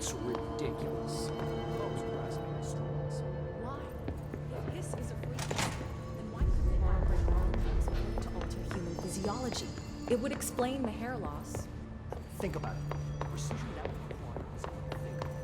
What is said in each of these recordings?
It's ridiculous. Why? If this is a free country, then why couldn't it operate hormones in order to alter human physiology? It would explain the hair loss. Think about it. Precision that would require is unthinkable.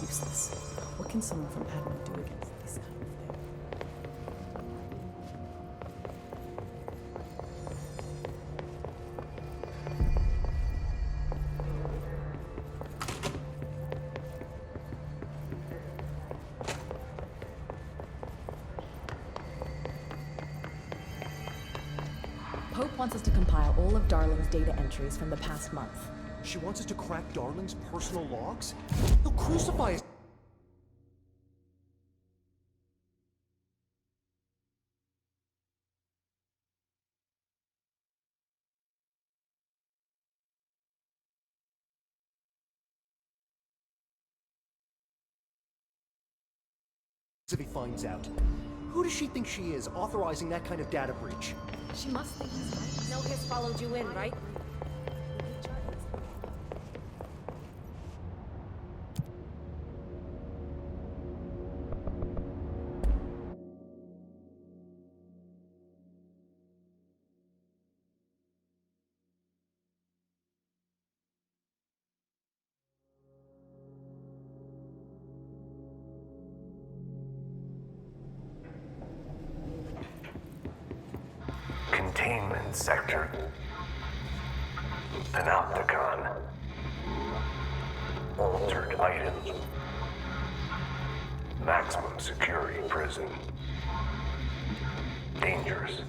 Useless. What can someone from admin do against this kind of thing? Pope wants us to compile all of Darling's data entries from the past month. She wants us to crack Darling's personal logs? He'll crucify us. If he finds out. Who does she think she is, authorizing that kind of data breach? She must think he's right. No, his followed you in, right? Containment sector. Panopticon. Altered items. Maximum security prison. Dangerous.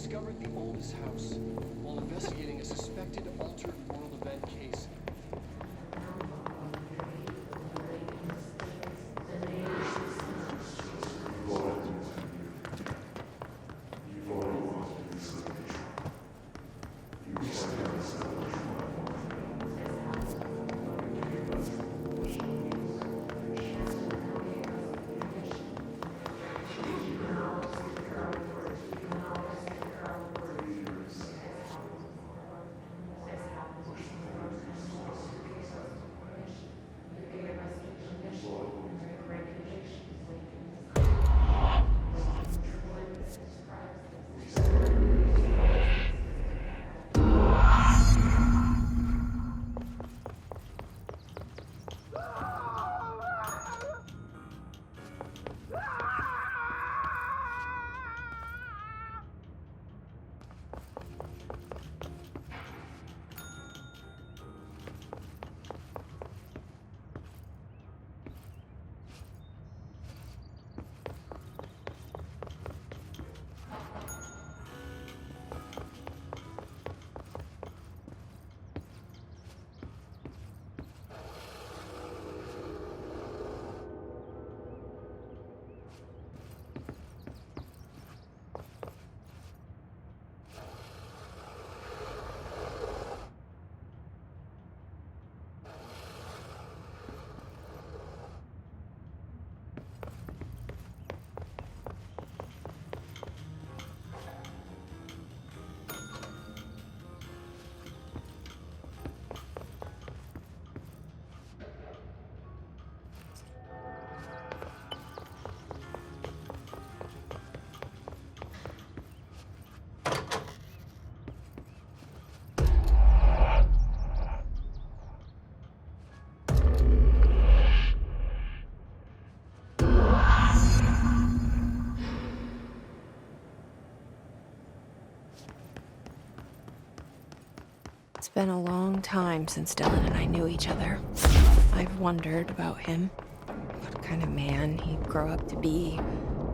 discovered the oldest house while investigating a suspected altered world event case. It's been a long time since Dylan and I knew each other. I've wondered about him. What kind of man he'd grow up to be.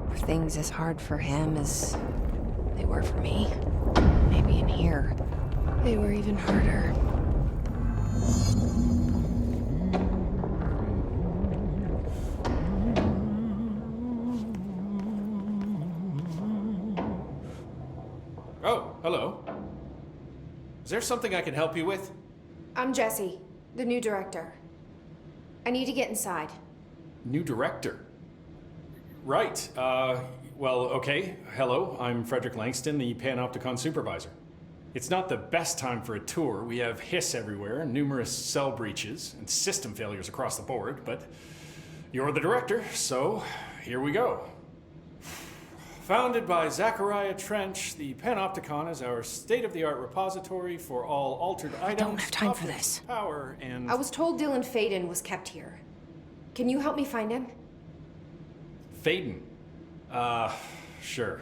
Were things as hard for him as they were for me? Maybe in here, they were even harder. Oh, hello. Is there something I can help you with? I'm Jessie, the new director. I need to get inside. New director? Right. Well, okay. Hello, I'm Frederick Langston, the Panopticon supervisor. It's not the best time for a tour. We have hiss everywhere, numerous cell breaches, and system failures across the board, but you're the director, so here we go. Founded by Zachariah Trench, the Panopticon is our state-of-the-art repository for all altered items. Don't have time for this. Power and... I was told Dylan Faden was kept here. Can you help me find him? Faden? Sure.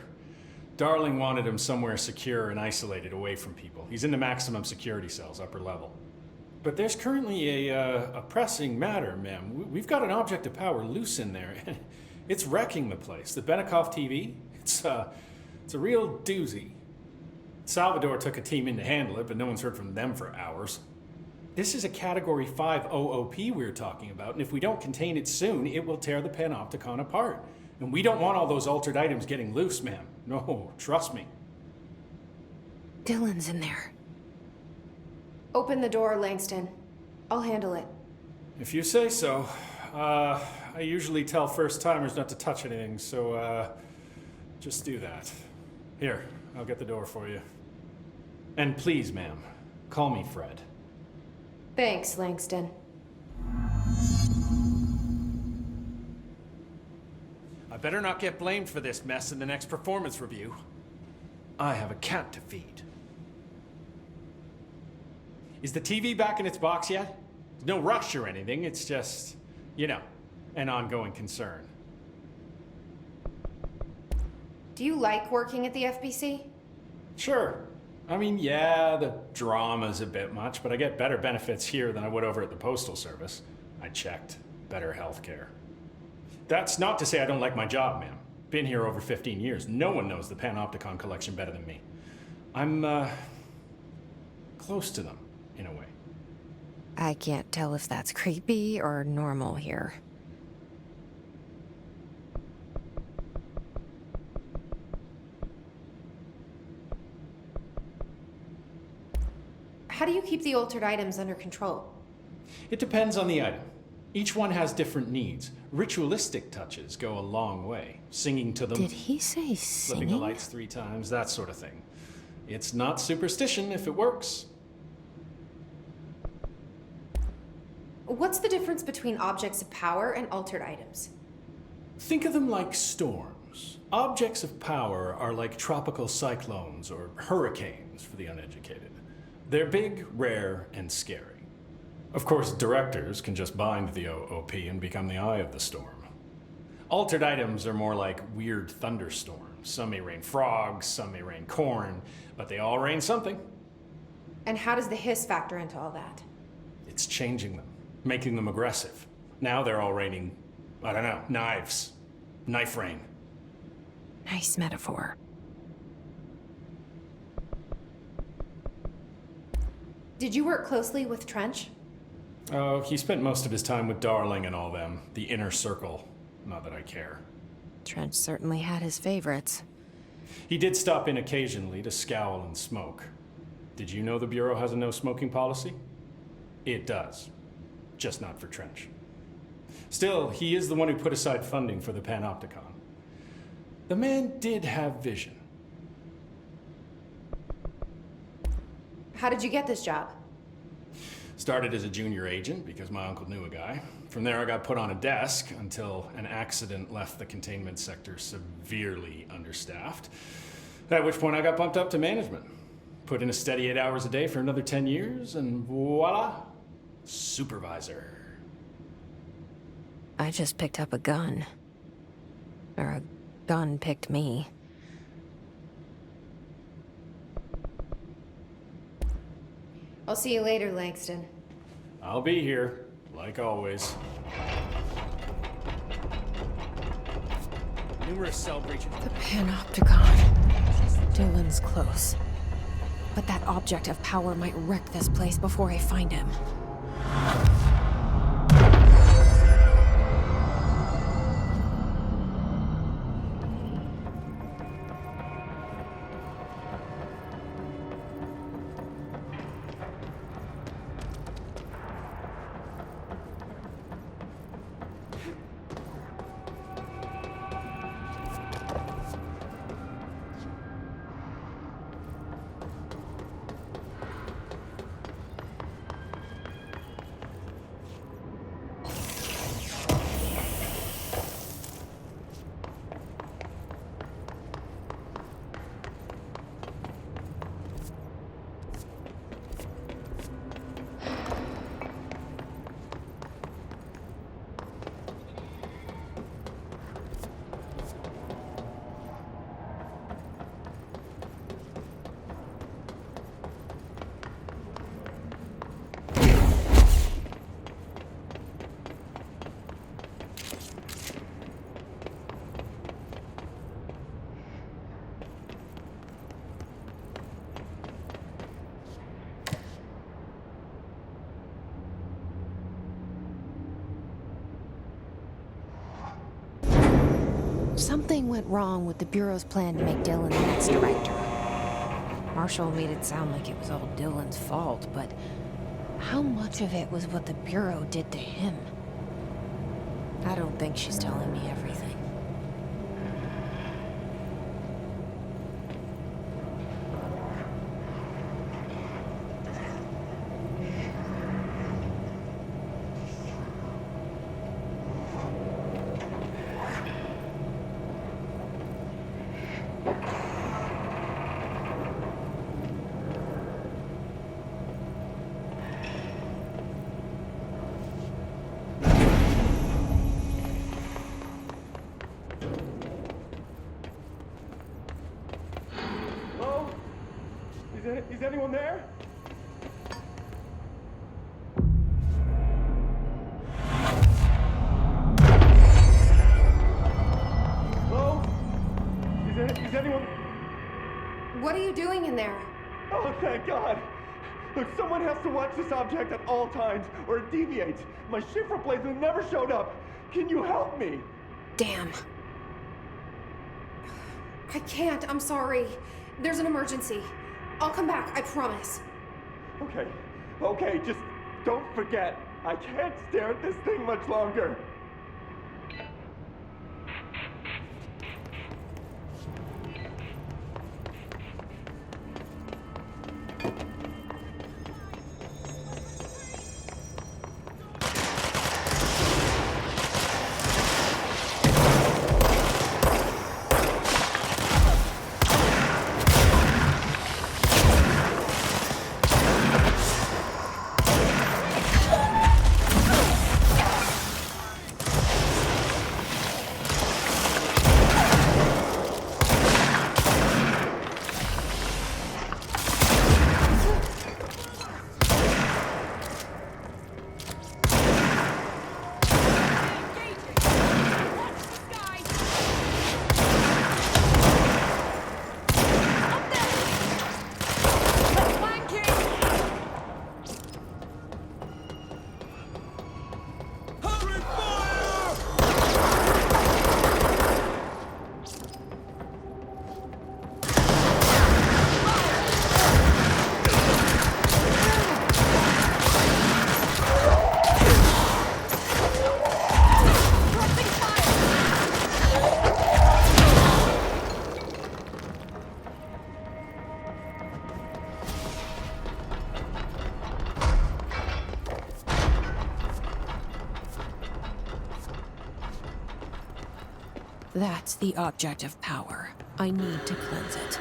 Darling wanted him somewhere secure and isolated away from people. He's in the maximum security cells, upper level. But there's currently a pressing matter, ma'am. We've got an object of power loose in there. It's wrecking the place. The Benikoff TV, it's a real doozy. Salvador took a team in to handle it, but no one's heard from them for hours. This is a Category 5 OOP we're talking about, and if we don't contain it soon, it will tear the Panopticon apart. And we don't want all those altered items getting loose, ma'am. No, trust me. Dylan's in there. Open the door, Langston. I'll handle it. If you say so. I usually tell first-timers not to touch anything, so, just do that. Here, I'll get the door for you. And please, ma'am, call me Fred. Thanks, Langston. I better not get blamed for this mess in the next performance review. I have a cat to feed. Is the TV back in its box yet? There's no rush or anything, it's just, you know, an ongoing concern. Do you like working at the FBC? Sure. I mean, yeah, the drama's a bit much, but I get better benefits here than I would over at the Postal Service. I checked. Better healthcare. That's not to say I don't like my job, ma'am. Been here over 15 years. No one knows the Panopticon collection better than me. I'm, close to them, in a way. I can't tell if that's creepy or normal here. How do you keep the altered items under control? It depends on the item. Each one has different needs. Ritualistic touches go a long way. Singing to them, Did he say flipping the singing? lights 3 times, that sort of thing. It's not superstition if it works. What's the difference between objects of power and altered items? Think of them like storms. Objects of power are like tropical cyclones or hurricanes for the uneducated. They're big, rare, and scary. Of course, directors can just bind the OP and become the eye of the storm. Altered items are more like weird thunderstorms. Some may rain frogs, some may rain corn, but they all rain something. And how does the hiss factor into all that? It's changing them, making them aggressive. Now they're all raining, I don't know, knives. Knife rain. Nice metaphor. Did you work closely with Trench? Oh, he spent most of his time with Darling and all them. The inner circle. Not that I care. Trench certainly had his favorites. He did stop in occasionally to scowl and smoke. Did you know the Bureau has a no smoking policy? It does. Just not for Trench. Still, he is the one who put aside funding for the Panopticon. The man did have vision. How did you get this job? Started as a junior agent because my uncle knew a guy. From there I got put on a desk until an accident left the containment sector severely understaffed. At which point I got bumped up to management. Put in a steady 8 hours a day for another 10 years and voila, supervisor. I just picked up a gun. Or a gun picked me. I'll see you later, Langston. I'll be here, like always. Numerous cell breaches. The Panopticon. Dylan's close. But that object of power might wreck this place before I find him. Something went wrong with the Bureau's plan to make Dylan the next director. Marshall made it sound like it was all Dylan's fault, but how much of it was what the Bureau did to him? I don't think she's telling me everything. Is anyone there? Hello? What are you doing in there? Oh, thank God! Look, someone has to watch this object at all times, or it deviates. My shift replacement never showed up. Can you help me? Damn. I can't, I'm sorry. There's an emergency. I'll come back, I promise. Okay, just don't forget. I can't stare at this thing much longer. That's the object of power. I need to cleanse it.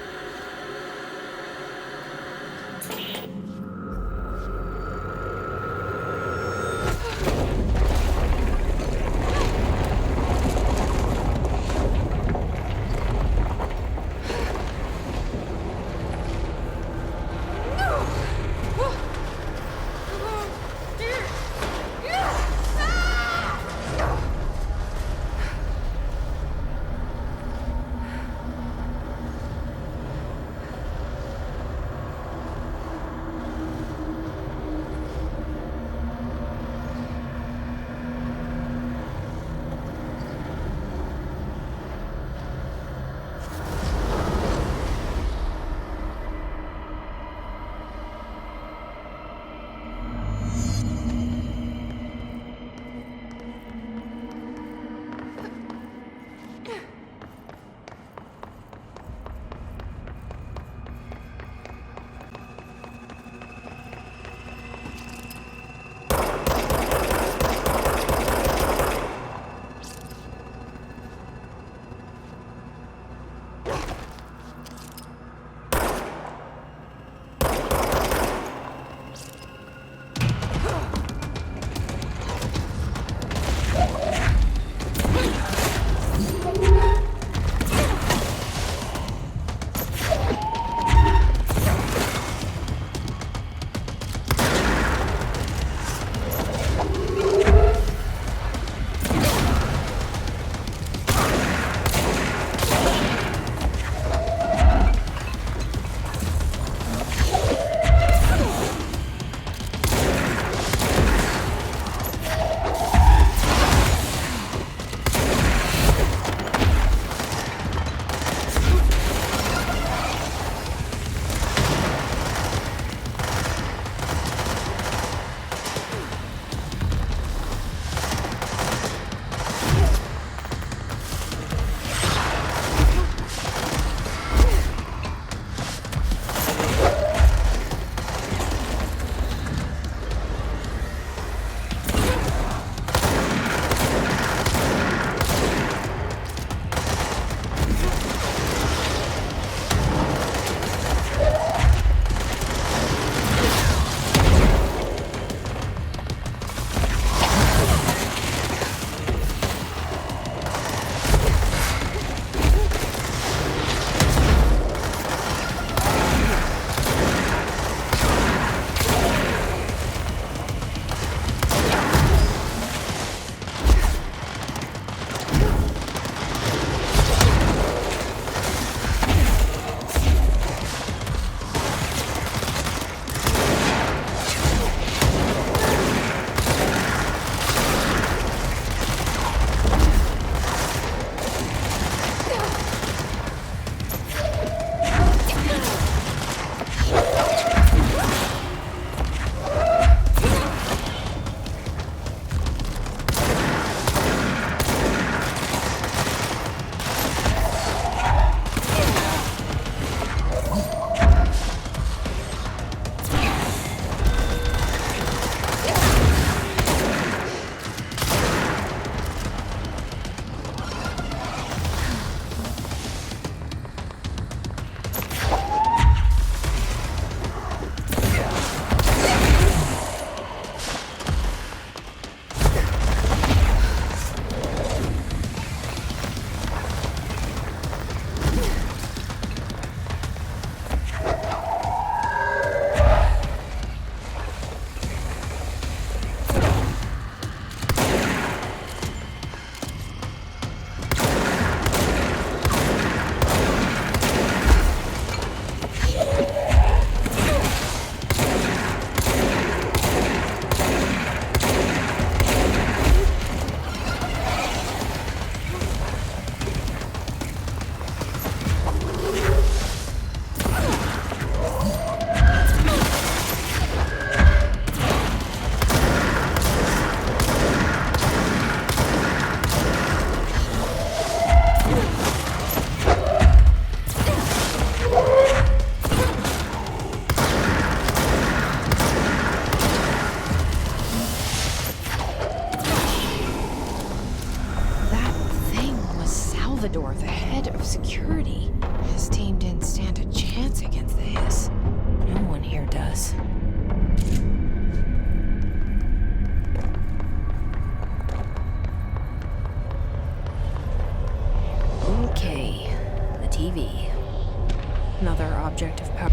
Another object of power.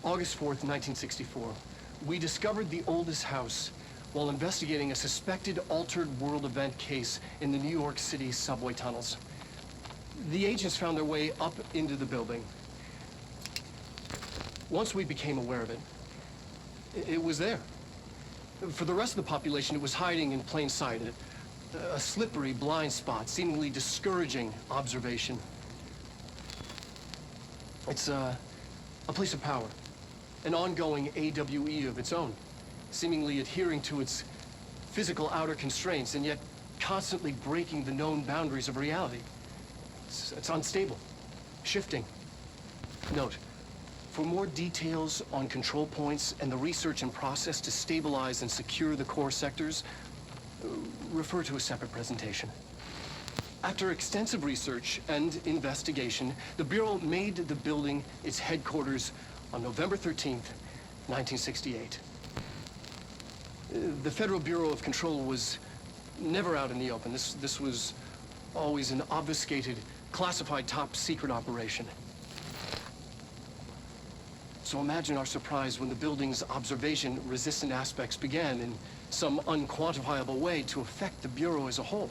August 4th, 1964. We discovered the oldest house while investigating a suspected altered world event case in the New York City subway tunnels. The agents found their way up into the building. Once we became aware of it, it was there. For the rest of the population, it was hiding in plain sight, a slippery blind spot, seemingly discouraging observation. It's a place of power. An ongoing AWE of its own, seemingly adhering to its physical outer constraints and yet constantly breaking the known boundaries of reality. It's unstable, shifting. Note, for more details on control points and the research and process to stabilize and secure the core sectors, refer to a separate presentation. After extensive research and investigation, the Bureau made the building its headquarters on November 13th, 1968. The Federal Bureau of Control was never out in the open. This was always an obfuscated, classified top-secret operation. So imagine our surprise when the building's observation-resistant aspects began in some unquantifiable way to affect the Bureau as a whole.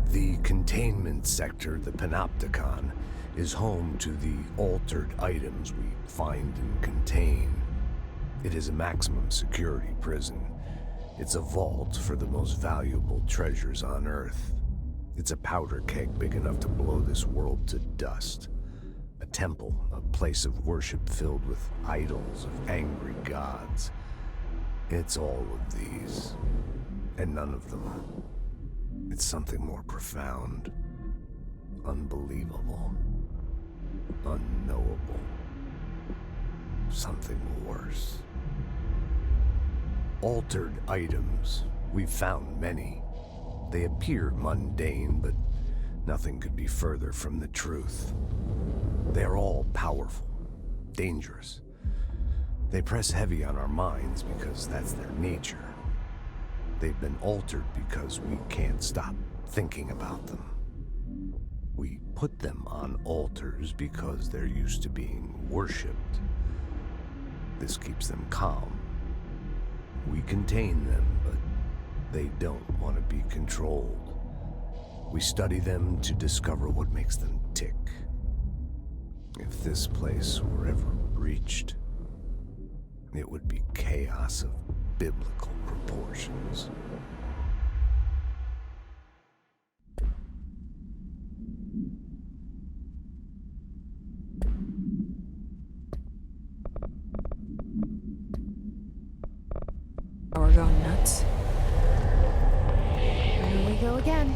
The containment sector, the Panopticon, is home to the altered items we find and contain. It is a maximum security prison. It's a vault for the most valuable treasures on Earth. It's a powder keg big enough to blow this world to dust. A temple, a place of worship filled with idols of angry gods. It's all of these, and none of them. It's something more profound, unbelievable, unknowable, something worse. Altered items. We've found many. They appear mundane, but nothing could be further from the truth. They're all powerful, dangerous. They press heavy on our minds because that's their nature. They've been altered because we can't stop thinking about them. We put them on altars because they're used to being worshipped. This keeps them calm. We contain them, but they don't want to be controlled. We study them to discover what makes them tick. If this place were ever breached, it would be chaos of biblical proportions. We're going nuts. Here we go again.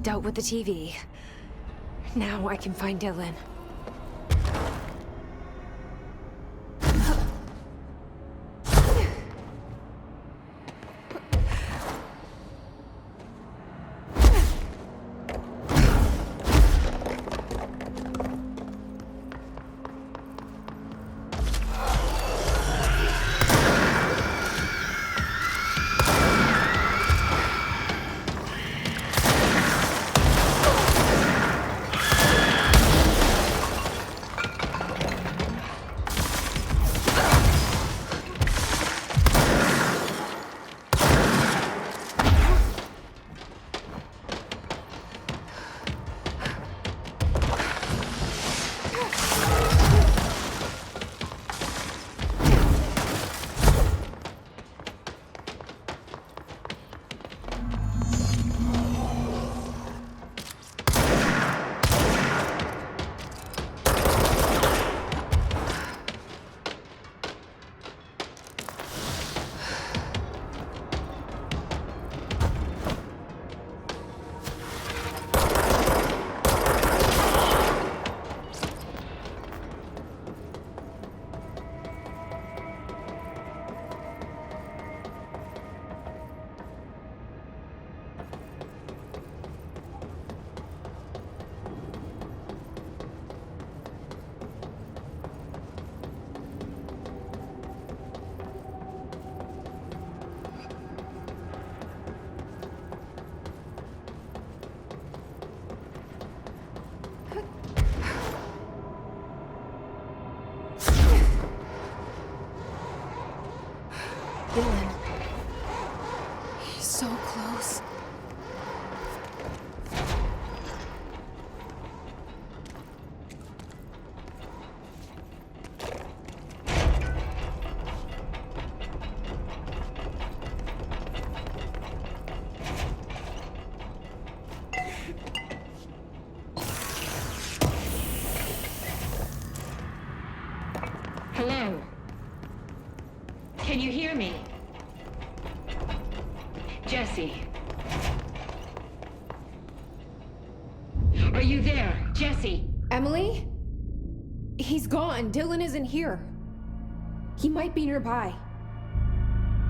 dealt with the TV. Now I can find Dylan. Dylan. He's so close. Hello? Can you hear me? Jesse? Are you there? Jesse? Emily? He's gone. Dylan isn't here. He might be nearby.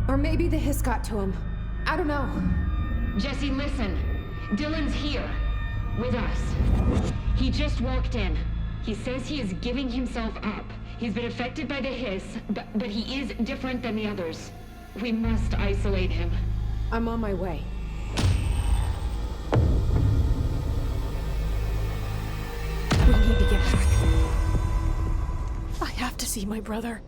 Or maybe the hiss got to him. I don't know. Jesse, listen. Dylan's here. With us. He just walked in. He says he is giving himself up. He's been affected by the hiss, but he is different than the others. We must isolate him. I'm on my way. We need to get back. I have to see my brother.